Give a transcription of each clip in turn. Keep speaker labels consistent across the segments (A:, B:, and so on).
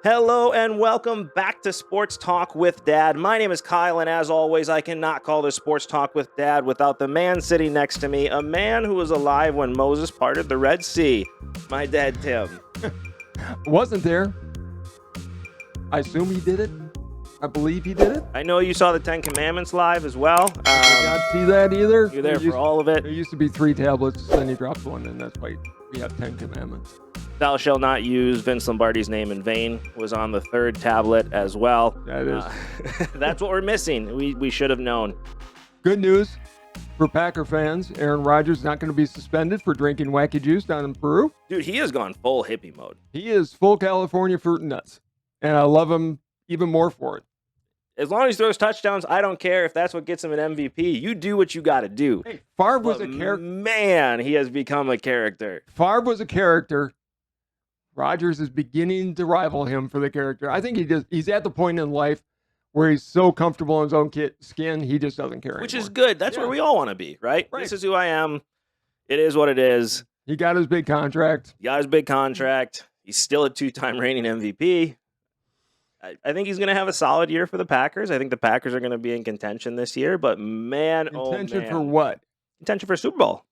A: Hello and welcome back to Sports Talk with Dad. My name is Kyle, and as always, I cannot call this Sports Talk with Dad without the man sitting next to me, a man who was alive when Moses parted the Red Sea, my dad, Tim.
B: Wasn't there. I assume he did it. I believe he did it.
A: I know you saw the Ten Commandments live as well.
B: I did not see that either.
A: You're there for all of it.
B: There used to be 3 tablets, then he dropped one, and that's why we have 10 Commandments.
A: Thou shalt not use Vince Lombardi's name in vain was on the 3rd tablet as well.
B: That is.
A: That's what we're missing. We should have known.
B: Good news for Packer fans. Aaron Rodgers not going to be suspended for drinking wacky juice down in Peru.
A: Dude, he has gone full hippie mode.
B: He is full California fruit and nuts, and I love him even more for it.
A: As long as he throws touchdowns, I don't care if that's what gets him an MVP. You do what you got to do.
B: Hey, Favre was a character.
A: Man, he has become a character.
B: Favre was a character. Rodgers is beginning to rival him for the character. I think he's at the point in life where he's so comfortable in his own skin, he just doesn't care
A: Which
B: anymore.
A: is good. That's where we all want to be, right? This is who I am. It is what it is.
B: He got his big contract.
A: He got his big contract. He's still a 2-time reigning MVP. I think he's going to have a solid year for the Packers. I think the Packers are going to be in contention this year. But man,
B: Contention for what?
A: Contention for Super Bowl.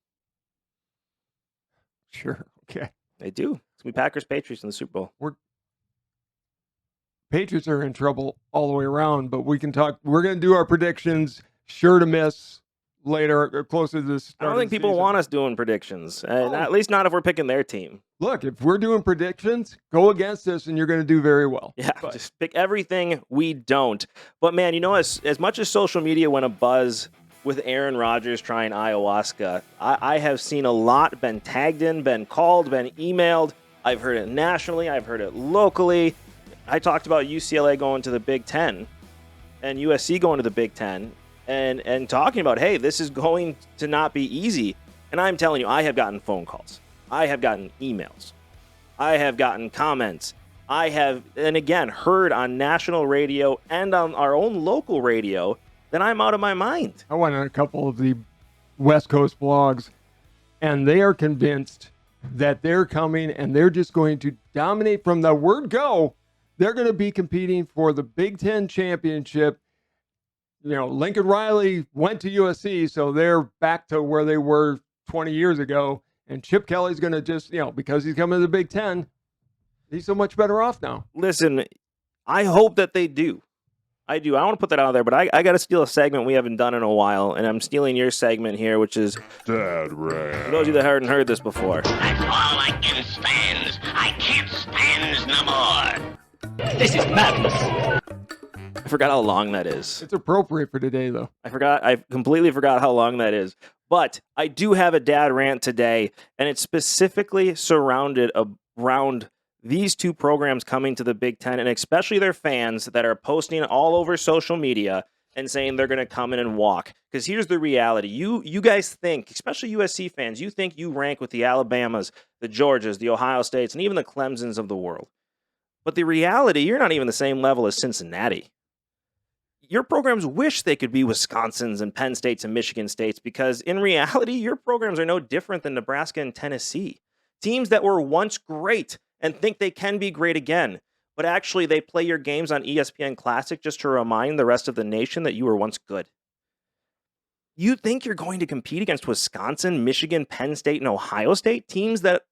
B: Sure. Okay.
A: They do. It's going to be Packers-Patriots in the Super Bowl.
B: Patriots are in trouble all the way around, but we can talk. We're going to do our predictions, sure to miss later, or closer to the start.
A: I don't think people want us doing predictions, at least not if we're picking their team.
B: Look, if we're doing predictions, go against us, and you're going to do very well.
A: Yeah, just pick everything we don't. But man, you know, as much as social media went abuzz with Aaron Rodgers trying ayahuasca, I have seen a lot been tagged in, been called, been emailed. I've heard it nationally. I've heard it locally. I talked about UCLA going to the Big Ten and USC going to the Big Ten and talking about, hey, this is going to not be easy. And I'm telling you, I have gotten phone calls. I have gotten emails. I have gotten comments. I have, and again, heard on national radio and on our own local radio that I'm out of my mind.
B: I went on a couple of the West Coast blogs, and they are convinced that they're coming and they're just going to dominate from the word go. They're going to be competing for the Big Ten championship. You know, Lincoln Riley went to USC, so they're back to where they were 20 years ago. And Chip Kelly's going to just, because he's coming to the Big Ten, he's so much better off now.
A: Listen, I hope that they do. I do. I want to put that out there, but I got to steal a segment we haven't done in a while, and I'm stealing your segment here, which is
C: Dad Rant.
A: For those of you that haven't heard this before.
D: That's all I can stand. I can't stand no more. This is madness.
A: I forgot how long that is.
B: It's appropriate for today, though.
A: I completely forgot how long that is. But I do have a dad rant today, and it's specifically surrounded around these two programs coming to the Big Ten, and especially their fans that are posting all over social media and saying they're going to come in and walk. Because here's the reality. You guys think, especially USC fans, you think you rank with the Alabamas, the Georgias, the Ohio States, and even the Clemsons of the world. But the reality, you're not even the same level as Cincinnati. Your programs wish they could be Wisconsin's and Penn States and Michigan States, because in reality, your programs are no different than Nebraska and Tennessee. Teams that were once great and think they can be great again, but actually they play your games on ESPN Classic just to remind the rest of the nation that you were once good. You think you're going to compete against Wisconsin, Michigan, Penn State, and Ohio State, teams that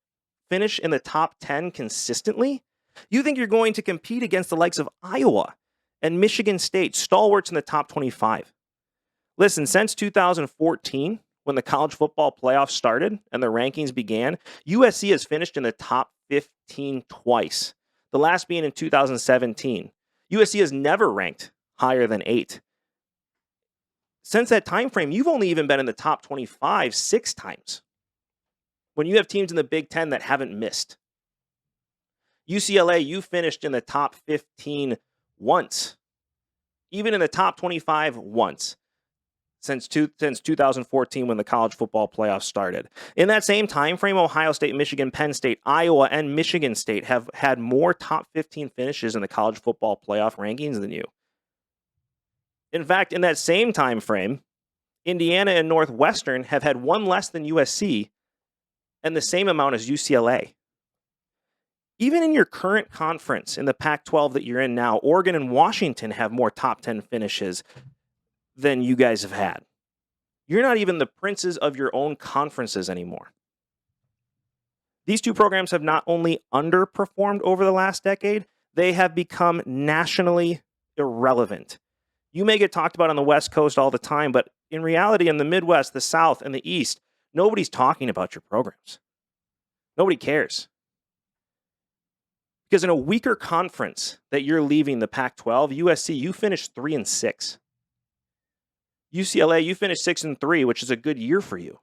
A: finish in the top 10 consistently? You think you're going to compete against the likes of Iowa and Michigan State, stalwarts in the top 25. Listen, since 2014, when the college football playoffs started and the rankings began, USC has finished in the top 15 twice, the last being in 2017. USC has never ranked higher than 8. Since that time frame, you've only even been in the top 25 6 times, when you have teams in the Big Ten that haven't missed. UCLA, you finished in the top 15 once, even in the top 25 once, since 2014 when the college football playoffs started. In that same time frame, Ohio State, Michigan, Penn State, Iowa, and Michigan State have had more top 15 finishes in the college football playoff rankings than you. In fact, in that same time frame, Indiana and Northwestern have had one less than USC and the same amount as UCLA. Even in your current conference in the Pac-12 that you're in now, Oregon and Washington have more top 10 finishes than you guys have had. You're not even the princes of your own conferences anymore. These two programs have not only underperformed over the last decade, they have become nationally irrelevant. You may get talked about on the West Coast all the time, but in reality, in the Midwest, the South, and the East, nobody's talking about your programs. Nobody cares. Because in a weaker conference that you're leaving, the Pac-12, USC, you finished 3-6. UCLA, you finished 6-3, which is a good year for you.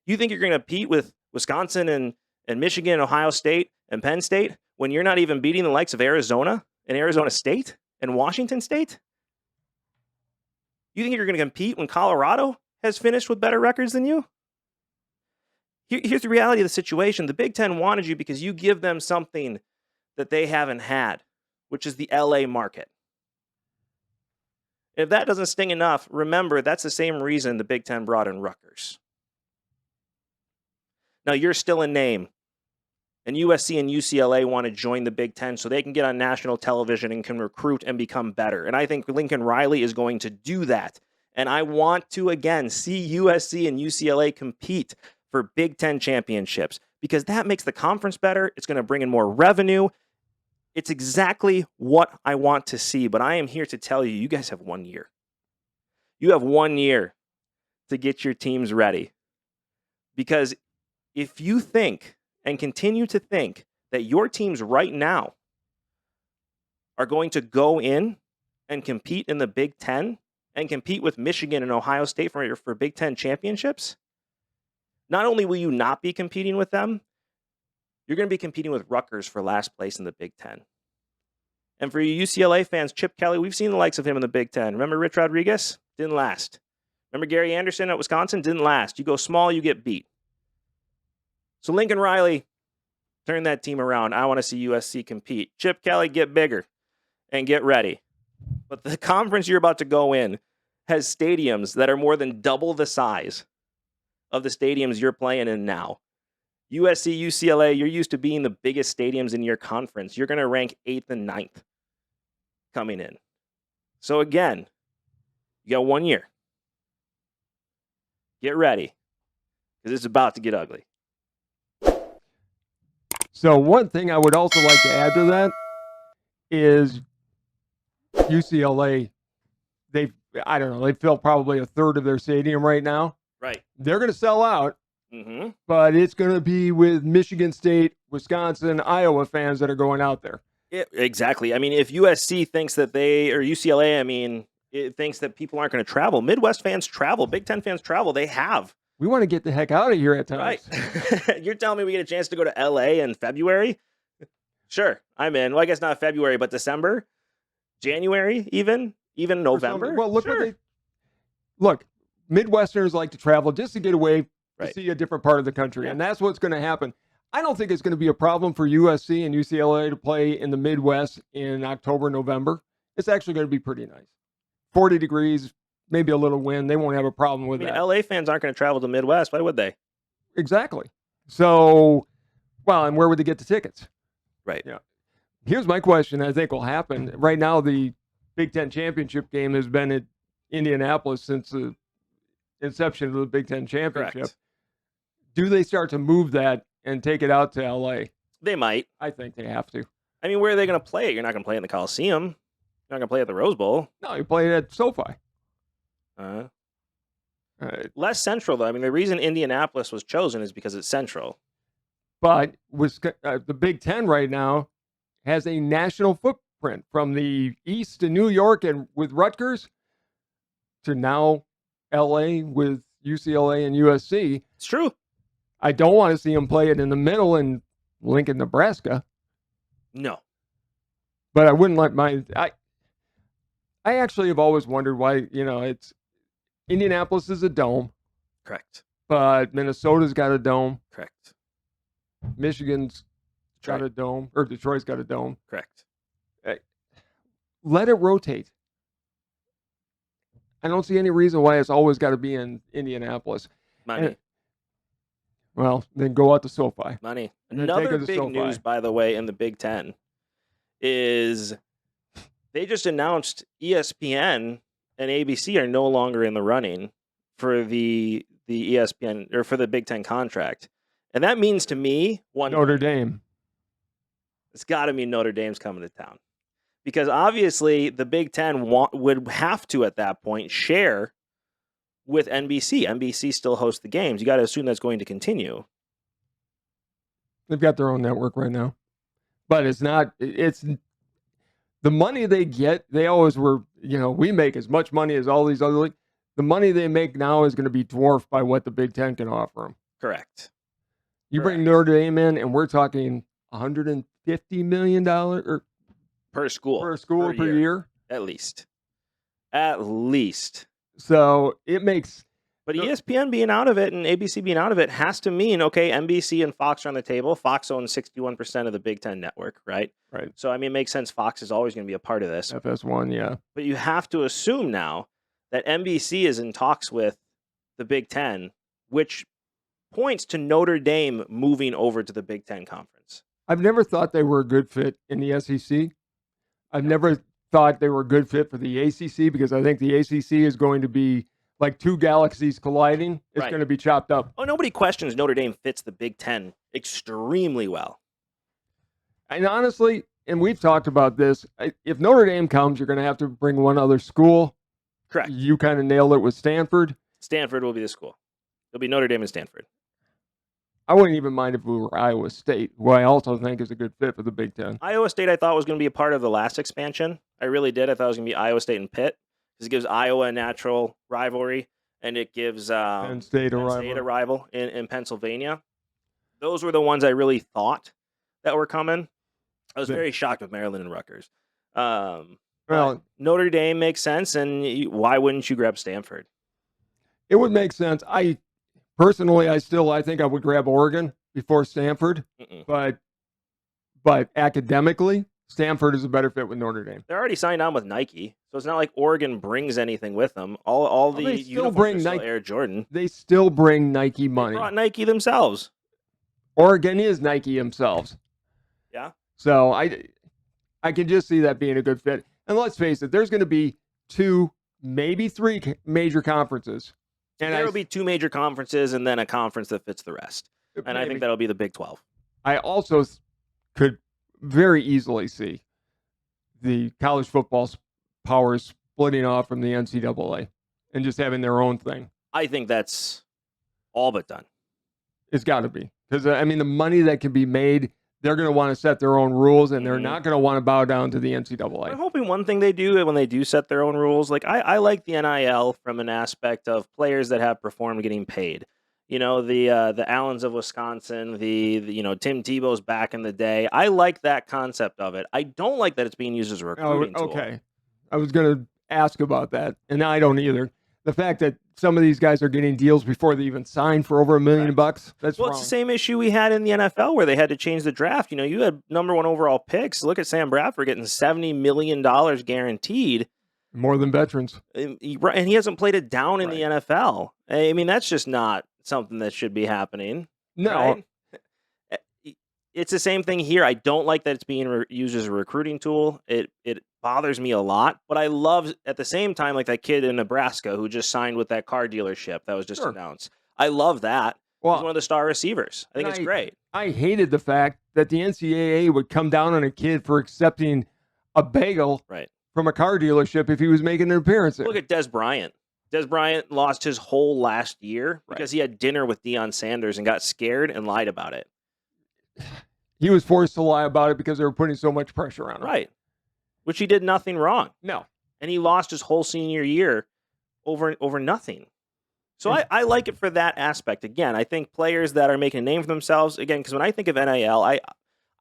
A: You think you're going to compete with Wisconsin and Michigan, Ohio State, and Penn State when you're not even beating the likes of Arizona and Arizona State and Washington State? You think you're going to compete when Colorado has finished with better records than you? Here's the reality of the situation. The Big Ten wanted you because you give them something that they haven't had, which is the LA market. If that doesn't sting enough, remember that's the same reason the Big Ten brought in Rutgers. Now, you're still a name, and USC and UCLA want to join the Big Ten so they can get on national television and can recruit and become better. And I think Lincoln Riley is going to do that. And I want to, again, see USC and UCLA compete for Big Ten championships because that makes the conference better. It's going to bring in more revenue. It's exactly what I want to see. But I am here to tell you, you guys have 1 year. You have 1 year to get your teams ready. Because if you think and continue to think that your teams right now are going to go in and compete in the Big Ten and compete with Michigan and Ohio State for Big Ten championships, not only will you not be competing with them, you're going to be competing with Rutgers for last place in the Big Ten. And for you UCLA fans, Chip Kelly, we've seen the likes of him in the Big Ten. Remember Rich Rodriguez? Didn't last. Remember Gary Anderson at Wisconsin? Didn't last. You go small, you get beat. So Lincoln Riley, turn that team around. I want to see USC compete. Chip Kelly, get bigger and get ready. But the conference you're about to go in has stadiums that are more than double the size of the stadiums you're playing in now. USC, UCLA, you're used to being the biggest stadiums in your conference. You're going to rank 8th and 9th coming in. So again, you got 1 year. Get ready, because it's about to get ugly.
B: So one thing I would also like to add to that is UCLA, they fill probably a third of their stadium right now.
A: Right.
B: They're going to sell out,
A: but
B: it's going to be with Michigan State, Wisconsin, Iowa fans that are going out there.
A: Exactly. I mean, if USC thinks that or UCLA, it thinks that people aren't going to travel. Midwest fans travel. Big Ten fans travel. They have.
B: We want to get the heck out of here at times.
A: Right. You're telling me we get a chance to go to LA in February? Sure, I'm in. Well, I guess not February, but December, January, even November.
B: Well, look, Midwesterners like to travel just to get away to see a different part of the country, and that's what's going to happen. I don't think it's going to be a problem for USC and UCLA to play in the Midwest in October, November. It's actually going to be pretty nice. 40 degrees, maybe a little wind. They won't have a problem with that.
A: LA fans aren't going to travel to the Midwest. Why would they?
B: Exactly. So, and where would they get the tickets?
A: Right.
B: Yeah. Here's my question. I think will happen right now. The Big Ten championship game has been at Indianapolis since the inception of the Big Ten championship.
A: Correct.
B: Do they start to move that and take it out to LA?
A: They might.
B: I think they have to.
A: Where are they going to play it? You're not going to play it in the Coliseum. You're not going to play it at the Rose Bowl.
B: No, you play it at SoFi.
A: Less central, though. The reason Indianapolis was chosen is because it's central.
B: But the Big Ten right now has a national footprint from the east to New York and with Rutgers to now LA with UCLA and USC.
A: It's true.
B: I don't want to see them play it in the middle in Lincoln, Nebraska.
A: No.
B: But I wouldn't let I actually have always wondered why, it's Indianapolis is a dome.
A: Correct.
B: But Minnesota's got a dome.
A: Correct.
B: Michigan's got a dome, or Detroit's got a dome.
A: Correct.
B: Let it rotate. I don't see any reason why it's always got to be in Indianapolis.
A: Money.
B: Well, then go out to SoFi.
A: Money.
B: And then take
A: Another
B: her to
A: big
B: SoFi.
A: news, by the way, in the Big Ten is they just announced ESPN and ABC are no longer in the running for the ESPN or for the Big Ten contract. And that means to me,
B: Notre Dame.
A: It's got to mean Notre Dame's coming to town. Because obviously the Big Ten would have to, at that point, share with NBC. NBC still hosts the games. You got to assume that's going to continue.
B: They've got their own network right now. But it's the money they get, they always were, we make as much money as all these other leagues. The money they make now is going to be dwarfed by what the Big Ten can offer them.
A: Correct.
B: You bring Notre Dame in, and we're talking $150 million
A: per school
B: per year.
A: At least.
B: So it makes.
A: But ESPN being out of it and ABC being out of it has to mean, okay, NBC and Fox are on the table. Fox owns 61% of the Big Ten network, right?
B: Right.
A: So, I mean, it makes sense. Fox is always going to be a part of this.
B: FS1, yeah.
A: But you have to assume now that NBC is in talks with the Big Ten, which points to Notre Dame moving over to the Big Ten Conference.
B: I've never thought they were a good fit in the SEC. I've never thought they were a good fit for the ACC because I think the ACC is going to be like two galaxies colliding. It's going to be chopped up.
A: Oh, nobody questions Notre Dame fits the Big Ten extremely well.
B: And honestly, and we've talked about this, if Notre Dame comes, you're going to have to bring one other school.
A: Correct.
B: You kind of nailed it with Stanford.
A: Stanford will be the school. It'll be Notre Dame and Stanford.
B: I wouldn't even mind if we were Iowa State, who I also think is a good fit for the Big Ten.
A: Iowa State I thought was going to be a part of the last expansion. I really did. I thought it was going to be Iowa State and Pitt. Because it gives Iowa a natural rivalry, and it gives
B: Penn State a
A: rival in Pennsylvania. Those were the ones I really thought that were coming. I was very shocked with Maryland and Rutgers. Well, Notre Dame makes sense, and why wouldn't you grab Stanford?
B: It would make sense. I think I would grab Oregon before Stanford, but academically, Stanford is a better fit with Notre Dame.
A: They're already signed on with Nike, so it's not like Oregon brings anything with them. All the uniforms are still Air Jordan.
B: They still bring Nike money.
A: They brought Nike themselves.
B: Oregon is Nike themselves.
A: Yeah.
B: So I can just see that being a good fit. And let's face it, there's going to be 2, maybe 3 major conferences. And
A: there will be 2 major conferences and then a conference that fits the rest. And I think that'll be the Big 12.
B: I also could very easily see the college football powers splitting off from the NCAA and just having their own thing.
A: I think that's all but done.
B: It's got to be. Because, I mean, the money that can be made, they're going to want to set their own rules, and they're not going to want to bow down to the NCAA.
A: I'm hoping one thing they do when they do set their own rules, like I like the NIL from an aspect of players that have performed getting paid. You know, the Allens of Wisconsin, the Tim Tebow's back in the day. I like that concept of it. I don't like that it's being used as a recruiting tool.
B: Okay. I was going to ask about that, and I don't either. The fact that some of these guys are getting deals before they even sign for over $1 million, that's wrong.
A: It's the same issue we had in the NFL where they had to change the draft. You know, you had number 1 overall picks. Look at Sam Bradford getting $70 million guaranteed.
B: More than veterans.
A: And he hasn't played it down in the NFL. I mean, that's just not something that should be happening.
B: No.
A: Right? It's the same thing here. I don't like that it's being used as a recruiting tool. It bothers me a lot, but I love at the same time, like that kid in Nebraska who just signed with that car dealership that was just announced. I love that. Well, he's one of the star receivers. I think it's great.
B: I hated the fact that the NCAA would come down on a kid for accepting a bagel from a car dealership if he was making an appearance there.
A: Look at Des Bryant. Des Bryant lost his whole last year because he had dinner with Deion Sanders and got scared and lied about it.
B: He was forced to lie about it because they were putting so much pressure on him.
A: Right. Which he did nothing wrong.
B: No.
A: And he lost his whole senior year over nothing. So I like it for that aspect. Again, I think players that are making a name for themselves, again, because when I think of NIL, I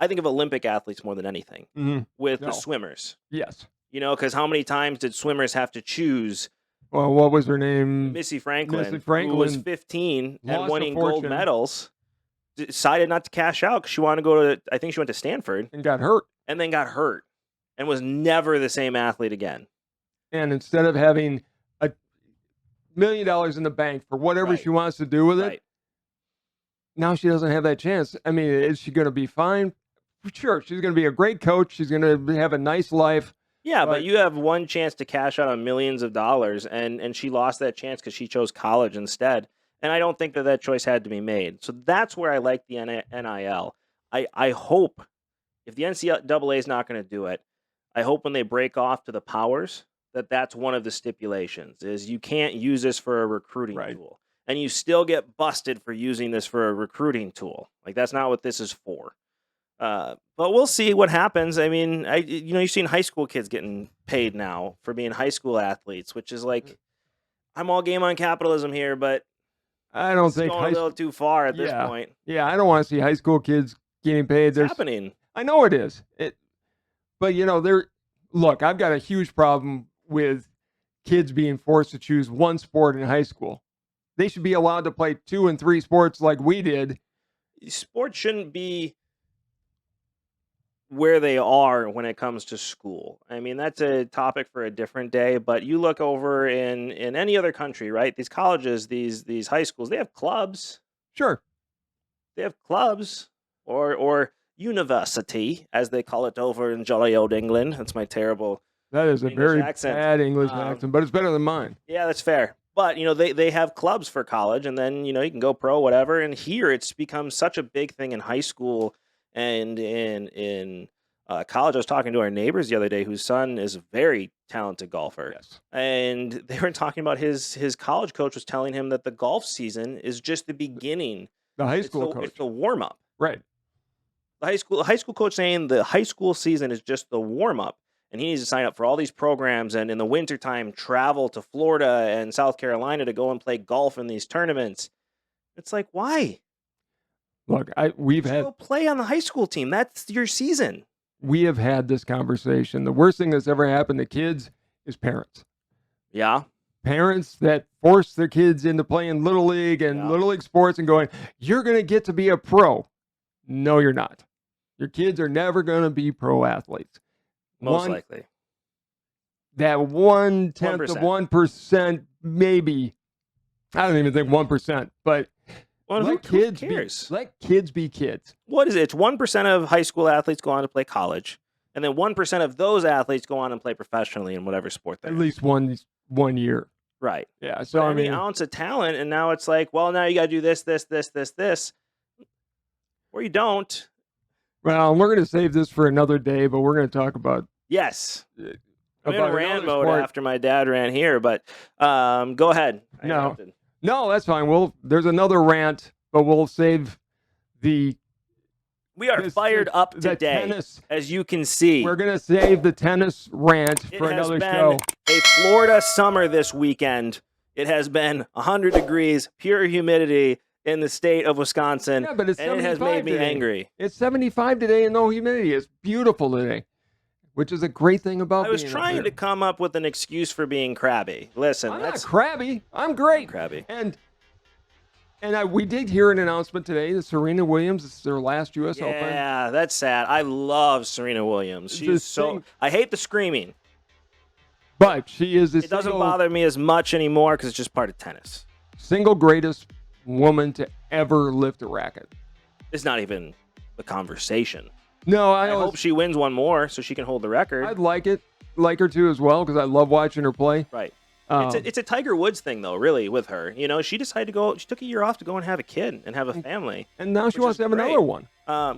A: think of Olympic athletes more than anything with the swimmers.
B: Yes.
A: You know, because how many times did swimmers have to choose?
B: Well, what was her name?
A: Missy Franklin.
B: Who
A: was 15 and winning gold medals. Decided not to cash out because she wanted to go to, I think she went to Stanford.
B: And got hurt.
A: And then got hurt. And was never the same athlete again.
B: And instead of having $1 million in the bank for whatever she wants to do with it, now she doesn't have that chance. I mean, is she going to be fine? Sure, she's going to be a great coach. She's going to have a nice life.
A: Yeah, but you have one chance to cash out on millions of dollars, and she lost that chance because she chose college instead. And I don't think that choice had to be made. So that's where I like the NIL. I hope, if the NCAA is not going to do it, I hope when they break off to the powers, that's one of the stipulations, is you can't use this for a recruiting tool. And you still get busted for using this for a recruiting tool. Like, that's not what this is for. But we'll see what happens. I mean, you've seen high school kids getting paid now for being high school athletes, which is like, I'm all game on capitalism here, but
B: I don't think
A: going a little too far at this point.
B: Yeah, I don't want to see high school kids getting paid.
A: It's happening.
B: I know it is. But look, I've got a huge problem with kids being forced to choose one sport in high school. They should be allowed to play 2 and 3 sports like we did.
A: Sports shouldn't be where they are when it comes to school. I mean, that's a topic for a different day, but you look over in any other country, right? These colleges, these high schools, they have clubs.
B: Sure.
A: They have clubs or university, as they call it over in jolly old England. That's my terrible
B: That is a
A: English
B: very
A: accent.
B: bad English accent, but it's better than mine.
A: Yeah, that's fair. But, they have clubs for college, and then, you can go pro, whatever. And here it's become such a big thing in high school and in college. I was talking to our neighbors the other day whose son is a very talented golfer.
B: Yes.
A: And they were talking about his college coach was telling him that the golf season is just the beginning.
B: The high school coach.
A: It's the warm-up.
B: Right.
A: The high school coach saying the high school season is just the warm-up. And he needs to sign up for all these programs and in the wintertime travel to Florida and South Carolina to go and play golf in these tournaments. It's like, why?
B: Look,
A: go play on the high school team. That's your season.
B: We have had this conversation. The worst thing that's ever happened to kids is parents.
A: Yeah.
B: Parents that force their kids into playing Little League and Little League sports and going, you're going to get to be a pro. No, you're not. Your kids are never going to be pro athletes.
A: Most likely.
B: That 1/10 of 1%, maybe. I don't even think 1%, but
A: well,
B: let kids be kids.
A: What is it? It's 1% of high school athletes go on to play college, and then 1% of those athletes go on and play professionally in whatever sport they're
B: at least one year.
A: Right.
B: Yeah. So
A: I mean, ounce of talent, and now it's like, well, now you got to do this, or you don't.
B: Well, we're going to save this for another day, but we're going to talk about.
A: Yes. I'm in rant mode after my dad ran here, but go ahead.
B: No, that's fine. There's another rant, but we'll save the.
A: We are fired up today, tennis, as you can see.
B: We're going to save the tennis rant for another show.
A: A Florida summer this weekend. It has been 100 degrees, pure humidity in the state of Wisconsin,
B: but it has
A: made me angry.
B: It's 75 today and no humidity. It's beautiful today, which is a great thing about
A: I was trying to come up with an excuse for being crabby. Listen,
B: I'm not crabby. I'm great.
A: Crabby.
B: And we did hear an announcement today that Serena Williams, this is their last U.S. Open.
A: Yeah, that's sad. I love Serena Williams. She's I hate the screaming.
B: But she is
A: It doesn't bother me as much anymore because it's just part of tennis.
B: Single greatest woman to ever lift a racket.
A: It's not even a conversation.
B: No, I
A: hope she wins one more so she can hold the record.
B: I'd like her to as well because I love watching her play.
A: Right. It's a Tiger Woods thing though, really, with her. She decided she took a year off to go and have a kid and have a family.
B: And now she wants to have another one.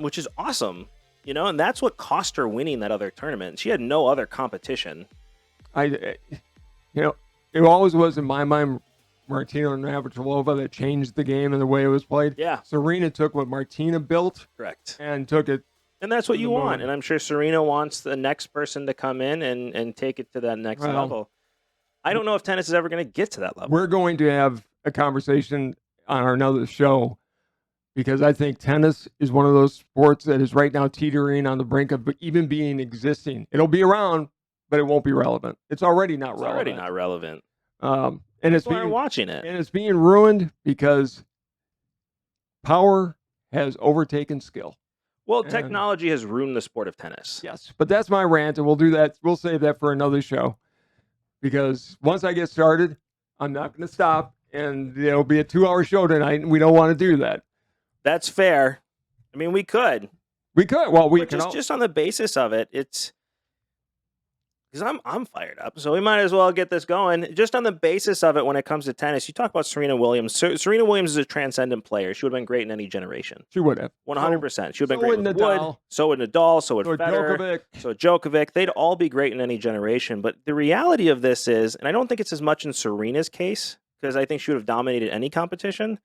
A: Which is awesome. And that's what cost her winning that other tournament. She had no other competition.
B: It always was in my mind Martina Navratilova that changed the game and the way it was played.
A: Yeah.
B: Serena took what Martina built.
A: Correct.
B: And took it.
A: And that's what you want. And I'm sure Serena wants the next person to come in and take it to that next level. I don't know if tennis is ever going to get to that level.
B: We're going to have a conversation on another show because I think tennis is one of those sports that is right now teetering on the brink of even being existing. It'll be around, but it won't be relevant. It's already not relevant.
A: Already not relevant.
B: And it's being
A: watching it.
B: And it's being ruined because power has overtaken skill.
A: Well, technology has ruined the sport of tennis.
B: Yes, but that's my rant, and we'll do that. We'll save that for another show because once I get started, I'm not going to stop, and it'll be a 2-hour show tonight, and we don't want to do that.
A: That's fair. I mean, we could.
B: We could. Well, we
A: But
B: can.
A: just on the basis of it, it's because I'm fired up, so we might as well get this going. Just on the basis of it, when it comes to tennis, you talk about Serena Williams. Serena Williams is a transcendent player. She would have been great in any generation.
B: She would have
A: 100%. She would have been
B: so
A: great with
B: Nadal.
A: Wood. So would Nadal. So would
B: So
A: Federer.
B: Djokovic.
A: So Djokovic. They'd all be great in any generation. But the reality of this is, and I don't think it's as much in Serena's case because I think she would have dominated any competition,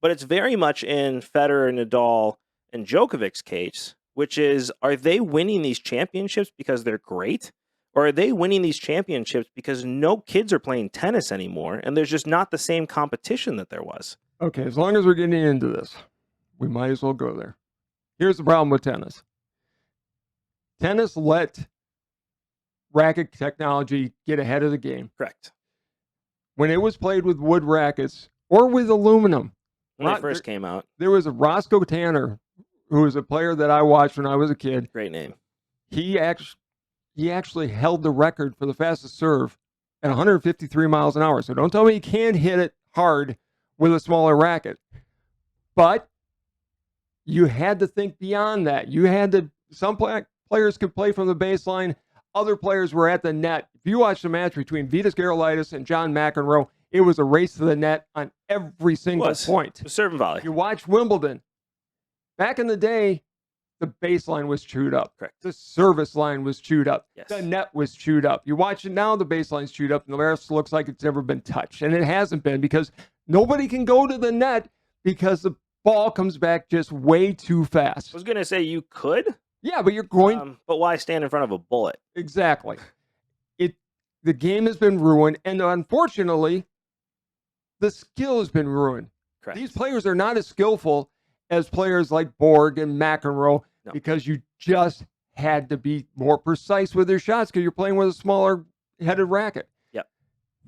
A: but it's very much in Federer, Nadal, and Djokovic's case, which is, are they winning these championships because they're great? Or are they winning these championships because no kids are playing tennis anymore and there's just not the same competition that there was?
B: Okay, as long as we're getting into this, we might as well go there. Here's the problem with tennis. Tennis let racket technology get ahead of the game.
A: Correct.
B: When it was played with wood rackets or with aluminum.
A: When it first came out.
B: There was a Roscoe Tanner, who was a player that I watched when I was a kid.
A: Great name.
B: He actually held the record for the fastest serve at 153 miles an hour. So don't tell me he can't hit it hard with a smaller racket. But you had to think beyond that. You had to, some players could play from the baseline. Other players were at the net. If you watch the match between Vitas Gerulaitis and John McEnroe, it was a race to the net on every single point.
A: It was serve and volley.
B: You watch Wimbledon. Back in the day, the baseline was chewed up.
A: Correct.
B: The service line was chewed up.
A: Yes.
B: The net was chewed up. You watch it now, the baseline's chewed up, and the rest looks like it's never been touched. And it hasn't been because nobody can go to the net because the ball comes back just way too fast.
A: I was going to say you could.
B: Yeah, but you're going...
A: but why stand in front of a bullet?
B: Exactly. The game has been ruined, and unfortunately, the skill has been ruined.
A: Correct.
B: These players are not as skillful as players like Borg and McEnroe because you just had to be more precise with your shots because you're playing with a smaller headed racket.
A: Yep.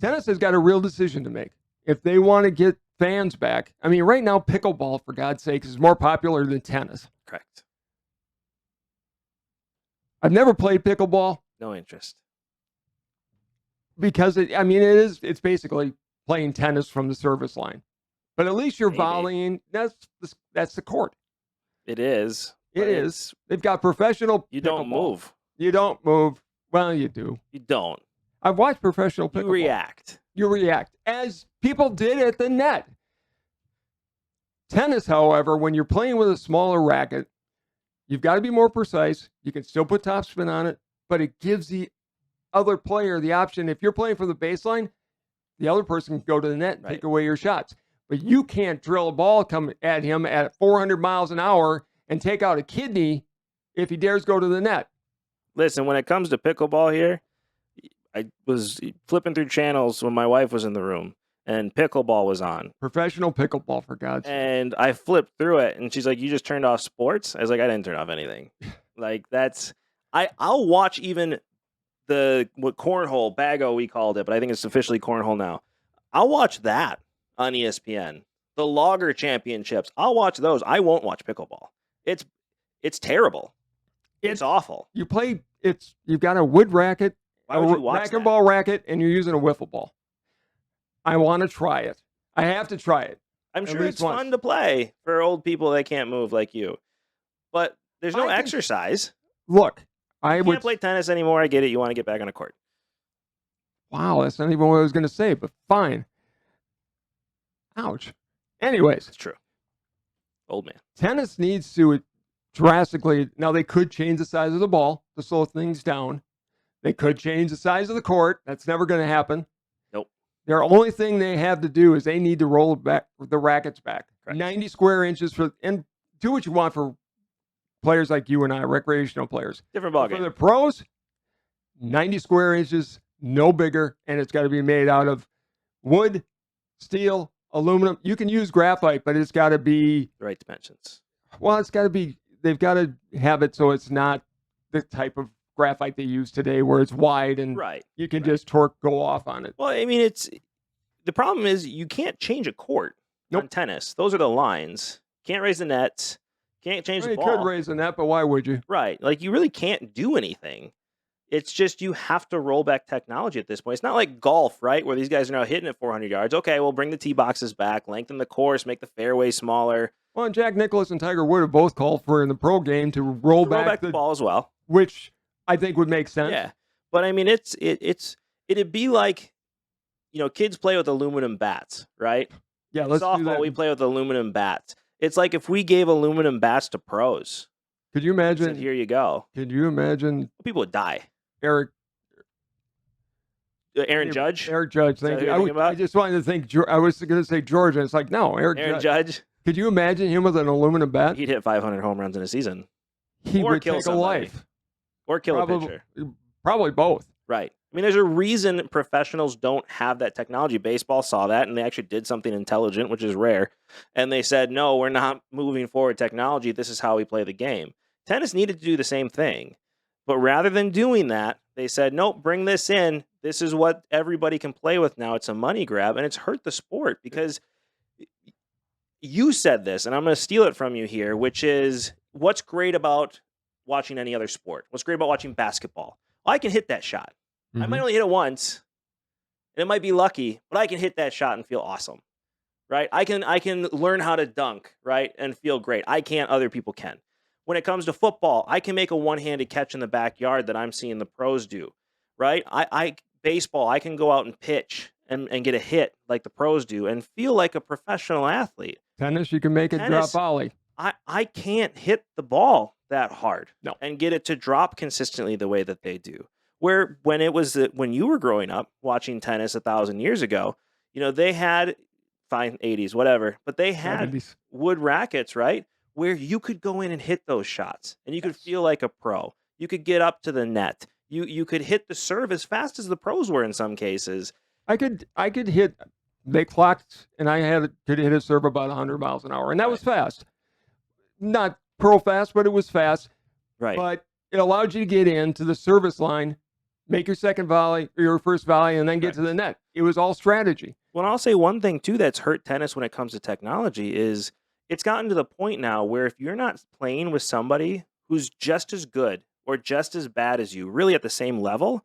B: Tennis has got a real decision to make. If they want to get fans back, I mean, right now, pickleball, for God's sake, is more popular than tennis.
A: Correct.
B: I've never played pickleball.
A: No interest.
B: Because, it's basically playing tennis from the service line. But at least you're
A: Maybe.
B: volleying. That's the court.
A: It is.
B: It is. They've got professional
A: You don't
B: pickleball.
A: move.
B: You don't move. Well, you do.
A: You don't.
B: I've watched professional pickleball.
A: You react.
B: You react, as people did at the net. Tennis, however, when you're playing with a smaller racket, you've got to be more precise. You can still put topspin on it, but it gives the other player the option. If you're playing from the baseline, the other person can go to the net and take away your shots. But you can't drill a ball come at him at 400 miles an hour and take out a kidney if he dares go to the net.
A: Listen, when it comes to pickleball here, I was flipping through channels when my wife was in the room, and pickleball was on.
B: Professional pickleball, for God's sake.
A: And I flipped through it, and she's like, "You just turned off sports?" I was like, "I didn't turn off anything." Like, that's... I'll watch even what cornhole, Bago we called it, but I think it's officially cornhole now. I'll watch that on ESPN. The Logger Championships, I'll watch those. I won't watch pickleball. It's terrible. It's awful.
B: You've got a wood racket,
A: Why would you watch that?
B: racquetball racket, and you're using a wiffle ball. I want to try it. I have to try it.
A: I'm sure it's fun to play for old people that can't move like you. But there's no exercise.
B: Look,
A: you can't play tennis anymore. I get it. You want to get back on a court.
B: Wow, that's not even what I was going to say, but fine. Ouch. Anyways.
A: It's true. Old man.
B: Tennis needs to drastically... Now, they could change the size of the ball to slow things down. They could change the size of the court. That's never going to happen.
A: Nope.
B: Their only thing they have to do is they need to roll back the rackets back. Correct. 90 square inches and do what you want for players like you and I, recreational players.
A: Different ballgame.
B: For the pros, 90 square inches, no bigger, and it's got to be made out of wood, steel, aluminum. You can use graphite, but it's got to be
A: the right dimensions.
B: Well, it's got to be. They've got to have it so it's not the type of graphite they use today, where it's wide and you can just go off on it.
A: Well, I mean, the problem is you can't change a court on tennis. Those are the lines. Can't raise the nets. Can't change the ball.
B: You could raise the net, but why would you?
A: Right. Like, you really can't do anything. It's just you have to roll back technology at this point. It's not like golf, right, where these guys are now hitting at 400 yards. Okay, we'll bring the tee boxes back, lengthen the course, make the fairway smaller.
B: Well, and Jack Nicklaus and Tiger Woods have both called for in the pro game to roll back
A: the ball as well,
B: which I think would make sense.
A: Yeah, but I mean, it'd be like, kids play with aluminum bats, right?
B: Yeah, let's do
A: Softball,
B: that.
A: we play with aluminum bats. It's like if we gave aluminum bats to pros.
B: Could you imagine?
A: Said, here you go.
B: Could you imagine?
A: People would die.
B: Aaron
A: Judge.
B: Eric Judge. Thank you. I just wanted to think. I was going to say Georgia. It's like no,
A: Aaron Judge.
B: Could you imagine him with an aluminum bat?
A: He'd hit 500 home runs in a season.
B: He
A: or
B: would
A: kill
B: take
A: somebody.
B: a life.
A: Or kill a pitcher.
B: Probably both.
A: Right. I mean, there's a reason professionals don't have that technology. Baseball saw that, and they actually did something intelligent, which is rare. And they said, no, we're not moving forward technology. This is how we play the game. Tennis needed to do the same thing. But rather than doing that, they said, nope, bring this in. This is what everybody can play with now. It's a money grab, and it's hurt the sport because you said this, and I'm going to steal it from you here, which is what's great about watching any other sport? What's great about watching basketball? I can hit that shot. I might only hit it once, and it might be lucky, but I can hit that shot and feel awesome, right? I can learn how to dunk, right, and feel great. I can't. Other people can. When it comes to football, I can make a one-handed catch in the backyard that I'm seeing the pros do, right? Baseball, I can go out and pitch and get a hit like the pros do and feel like a professional athlete.
B: Tennis, you can make it drop volley.
A: I can't hit the ball that hard
B: and
A: get it to drop consistently the way that they do. Where when you were growing up watching tennis 1,000 years ago, they had fine 80s, whatever, but they had
B: 70s.
A: Wood rackets, right? Where you could go in and hit those shots and you could feel like a pro. You could get up to the net. You could hit the serve as fast as the pros were in some cases.
B: I could hit. They clocked, and I could hit a serve about 100 miles an hour, and that was fast. Not pro fast, but it was fast.
A: Right.
B: But it allowed you to get into the service line, make your second volley or your first volley, and then get to the net. It was all strategy.
A: Well, I'll say one thing too that's hurt tennis when it comes to technology is it's gotten to the point now where if you're not playing with somebody who's just as good or just as bad as you, really at the same level,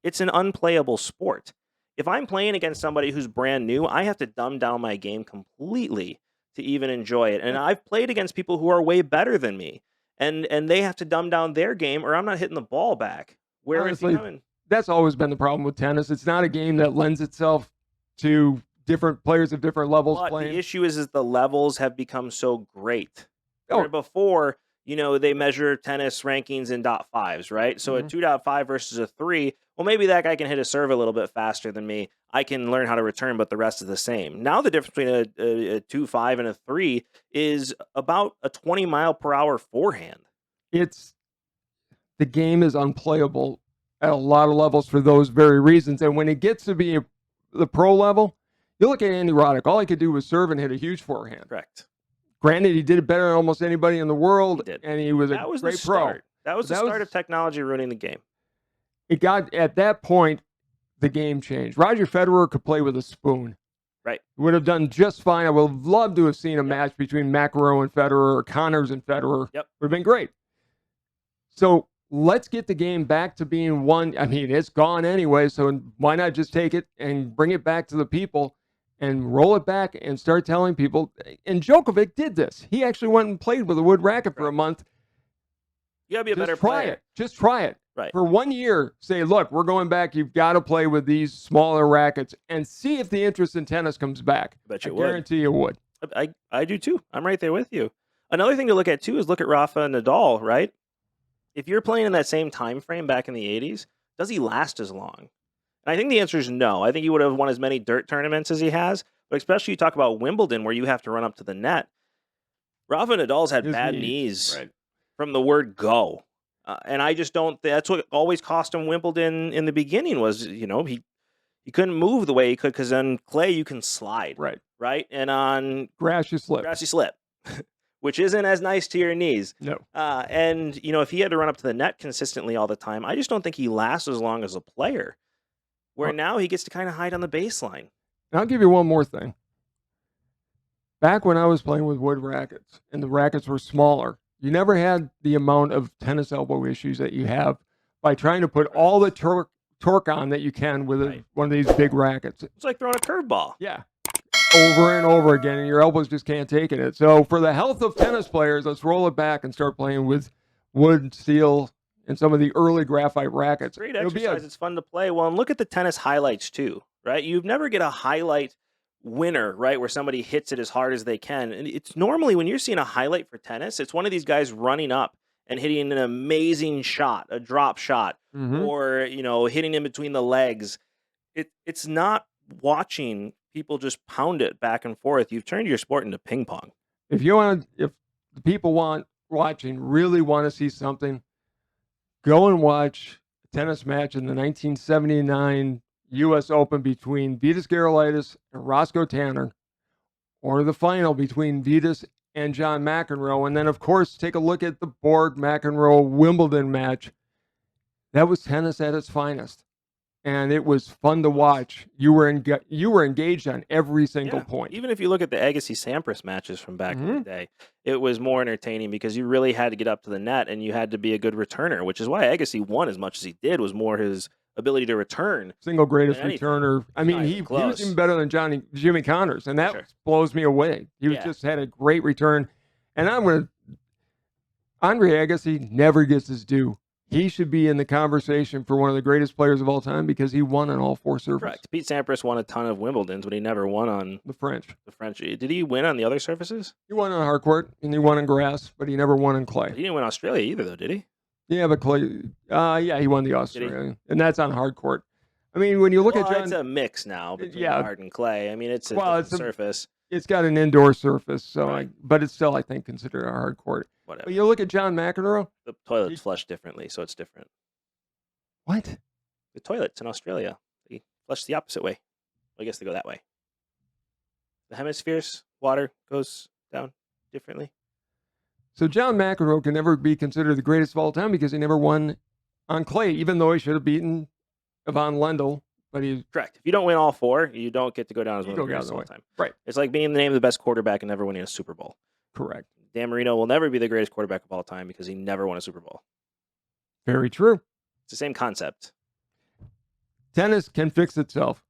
A: it's an unplayable sport. If I'm playing against somebody who's brand new, I have to dumb down my game completely to even enjoy it. And I've played against people who are way better than me, and they have to dumb down their game or I'm not hitting the ball back.
B: Honestly, that's always been the problem with tennis. It's not a game that lends itself to different players of different levels playing.
A: The issue is the levels have become so great. Where before, they measure tennis rankings in .5s, right? So a 2.5 versus a 3, well, maybe that guy can hit a serve a little bit faster than me. I can learn how to return, but the rest is the same. Now the difference between a 2.5 and a 3 is about a 20-mile-per-hour forehand.
B: The game is unplayable at a lot of levels for those very reasons. And when it gets to be the pro level, you look at Andy Roddick. All he could do was serve and hit a huge forehand.
A: Correct.
B: Granted, he did it better than almost anybody in the world, and he was a great pro.
A: That was the start of technology ruining the game.
B: It got, at that point, the game changed. Roger Federer could play with a spoon.
A: Right.
B: Would have done just fine. I would have loved to have seen a match between McEnroe and Federer or Connors and Federer.
A: Yep.
B: Would have been great. So let's get the game back to being one. I mean, it's gone anyway, so why not just take it and bring it back to the people and roll it back and start telling people. And Djokovic did this. He actually went and played with a wood racket for a month.
A: You got to be a better player.
B: Just try it.
A: Right.
B: For 1 year, say, look, we're going back. You've got to play with these smaller rackets and see if the interest in tennis comes back.
A: I bet you
B: would. Guarantee you would.
A: I do too. I'm right there with you. Another thing to look at too is look at Rafa Nadal, right? If you're playing in that same time frame back in the 80s, does he last as long? And I think the answer is no. I think he would have won as many dirt tournaments as he has, but especially you talk about Wimbledon where you have to run up to the net. Rafa Nadal's had bad knees from the word go. And I just don't. That's what always cost him Wimbledon in the beginning was, he couldn't move the way he could because on clay you can slide. Right. And on
B: grass you slip.
A: Which isn't as nice to your knees.
B: No.
A: And, if he had to run up to the net consistently all the time, I just don't think he lasts as long as a player. Where now he gets to kind of hide on the baseline.
B: And I'll give you one more thing. Back when I was playing with wood rackets and the rackets were smaller, you never had the amount of tennis elbow issues that you have by trying to put all the torque on that you can with one of these big rackets.
A: It's like throwing a curveball.
B: Yeah. over and over again, and your elbows just can't take it. So for the health of tennis players, let's roll it back and start playing with wood, steel, and some of the early graphite rackets.
A: Great exercise. It's fun to play. Well, and look at the tennis highlights too, right? You never get a highlight winner, right, where somebody hits it as hard as they can. And it's normally when you're seeing a highlight for tennis, it's one of these guys running up and hitting an amazing shot, a drop shot, or hitting in between the legs. It's not watching people just pound it back and forth. You've turned your sport into ping pong.
B: If the people really want to see something, go and watch a tennis match in the 1979 U.S. Open between Vitas Gerulaitis and Roscoe Tanner, or the final between Vitas and John McEnroe. And then, of course, take a look at the Borg-McEnroe Wimbledon match. That was tennis at its finest. And it was fun to watch. You were engaged on every single point.
A: Even if you look at the Agassi-Sampras matches from back in the day, it was more entertaining because you really had to get up to the net and you had to be a good returner, which is why Agassi won as much as he did, was more his ability to return.
B: Single greatest returner. I mean, he was even better than Jimmy Connors, and that blows me away. He just had a great return. And Andre Agassi never gets his due. He should be in the conversation for one of the greatest players of all time because he won on all four surfaces.
A: Correct. Pete Sampras won a ton of Wimbledons, but he never won on
B: the French.
A: Did he win on the other surfaces?
B: He won on hard court and he won on grass, but he never won on clay.
A: But he didn't win Australia either, though, did he?
B: Yeah, but clay. He won the Australian, and that's on hard court. I mean, when you look at John,
A: it's a mix now between hard and clay. I mean, it's a surface.
B: It's got an indoor surface, so but it's still, I think, considered a hard court.
A: Whatever.
B: But you look at John McEnroe.
A: The toilets flush differently, so it's different.
B: What?
A: The toilets in Australia, they flush the opposite way. I guess they go that way. The hemispheres, water goes down differently.
B: So John McEnroe can never be considered the greatest of all time because he never won on clay, even though he should have beaten Yvonne Lendl. But he's
A: correct. If you don't win all four, you don't get to go down as one of the greatest of all time.
B: Right.
A: It's like being the name of the best quarterback and never winning a Super Bowl.
B: Correct.
A: Dan Marino will never be the greatest quarterback of all time because he never won a Super Bowl.
B: Very true.
A: It's the same concept.
B: Tennis can fix itself.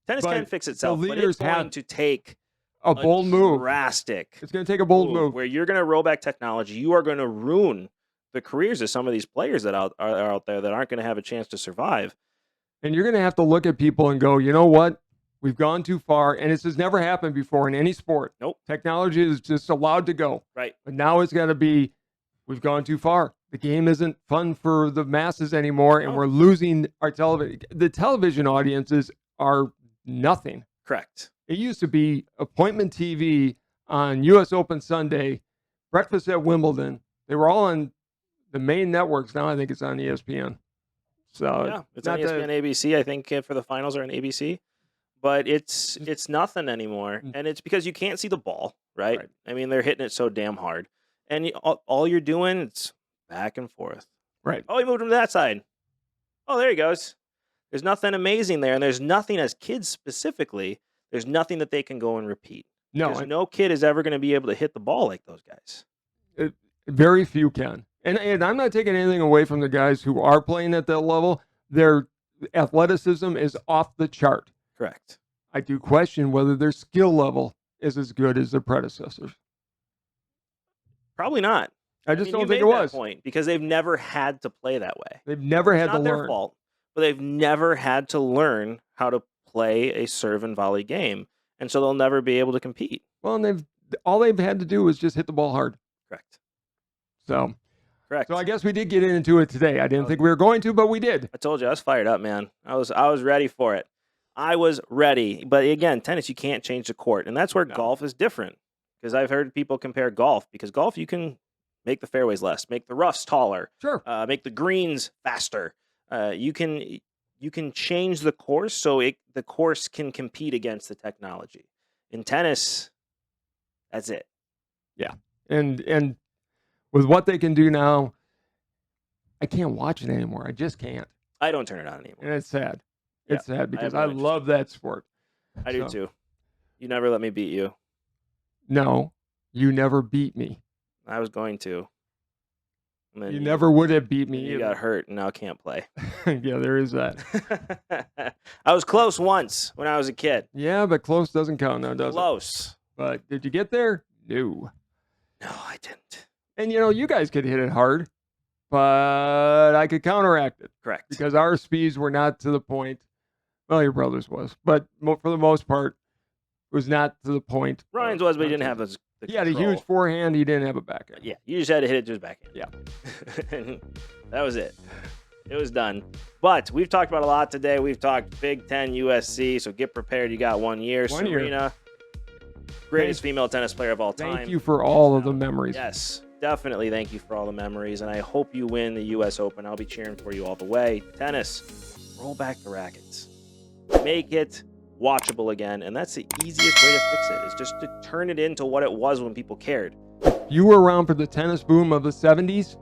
A: Tennis can fix itself, but it's going to take
B: a bold move.
A: Drastic.
B: It's going to take a bold move.
A: Where you're going to roll back technology. You are going to ruin the careers of some of these players that are out there that aren't going to have a chance to survive.
B: And you're going to have to look at people and go, you know what? We've gone too far. And this has never happened before in any sport.
A: Nope.
B: Technology is just allowed to go.
A: Right.
B: But now it's got to be, we've gone too far. The game isn't fun for the masses anymore, and we're losing our television. The television audiences are nothing.
A: Correct.
B: It used to be appointment TV on U.S. Open Sunday, breakfast at Wimbledon. They were all on the main networks. Now I think it's on ESPN. So
A: it's on ESPN, ABC. I think for the finals are on ABC. But it's nothing anymore, and it's because you can't see the ball, right? I mean, they're hitting it so damn hard, and all you're doing it's back and forth.
B: Right.
A: Oh, he moved him to that side. Oh, there he goes. There's nothing amazing there, and there's nothing as kids specifically. There's nothing that they can go and repeat. No kid is ever going to be able to hit the ball like those guys.
B: Very few can. And I'm not taking anything away from the guys who are playing at that level. Their athleticism is off the chart.
A: Correct.
B: I do question whether their skill level is as good as their predecessors.
A: Probably not.
B: I just don't think it was.
A: Point because they've never had to play that way.
B: They've never had to learn.
A: It's not their fault, but they've never had to learn how to play a serve and volley game, and so they'll never be able to compete.
B: Well, and all they've had to do is just hit the ball hard.
A: Correct.
B: So,
A: correct.
B: So I guess we did get into it today. I didn't think we were going to, but we did.
A: I told you I was fired up, man. I was ready for it. I was ready, but again, tennis you can't change the court, and that's where golf is different. Because I've heard people compare golf because golf you can make the fairways less, make the roughs taller,
B: sure,
A: make the greens faster. You can change the course so the course can compete against the technology. In tennis, that's it.
B: Yeah, and with what they can do now, I can't watch it anymore. I just can't.
A: I don't turn it on anymore,
B: and it's sad. It's sad because I love that sport.
A: I do too. You never let me beat you.
B: No, you never beat me.
A: I was going to. And then
B: You never would have beat me
A: you
B: either.
A: got hurt and now can't play.
B: Yeah, there is that.
A: I was close once when I was a kid.
B: Yeah, but close doesn't count now, does it?
A: Close.
B: But did you get there? No.
A: No, I didn't.
B: And you guys could hit it hard, but I could counteract it
A: Correct.
B: because our speeds were not to the point. Well, your brother's was, but for the most part, was not to the point.
A: Ryan's was, but he didn't have the
B: He had a
A: control.
B: huge forehand. He didn't have a backhand.
A: Yeah, you just had to hit it to his backhand.
B: Yeah.
A: That was it. It was done. But we've talked about a lot today. We've talked Big Ten, USC, so get prepared. You got 1 year.
B: 1 year.
A: Serena, greatest female tennis player of all time.
B: Thank you for all of the memories.
A: Yes, definitely thank you for all the memories, and I hope you win the U.S. Open. I'll be cheering for you all the way. Tennis, roll back the rackets. Make it watchable again, and that's the easiest way to fix it, is just to turn it into what it was when people cared.
B: If you were around for the tennis boom of the 70s,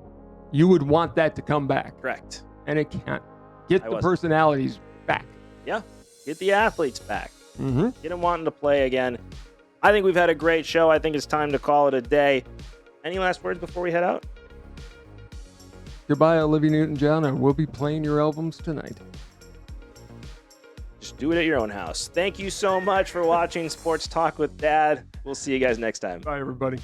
B: you would want that to come back,
A: Correct.
B: and it can't. Get
A: I
B: the
A: wasn't.
B: personalities back.
A: Yeah, get the athletes back.
B: Mm-hmm.
A: Get them wanting to play again. I think we've had a great show. I think it's time to call it a day. Any last words before we head out?
B: Goodbye, Olivia Newton-John. I will be playing your albums tonight.
A: Just do it at your own house. Thank you so much for watching Sports Talk with Dad. We'll see you guys next time.
B: Bye, everybody.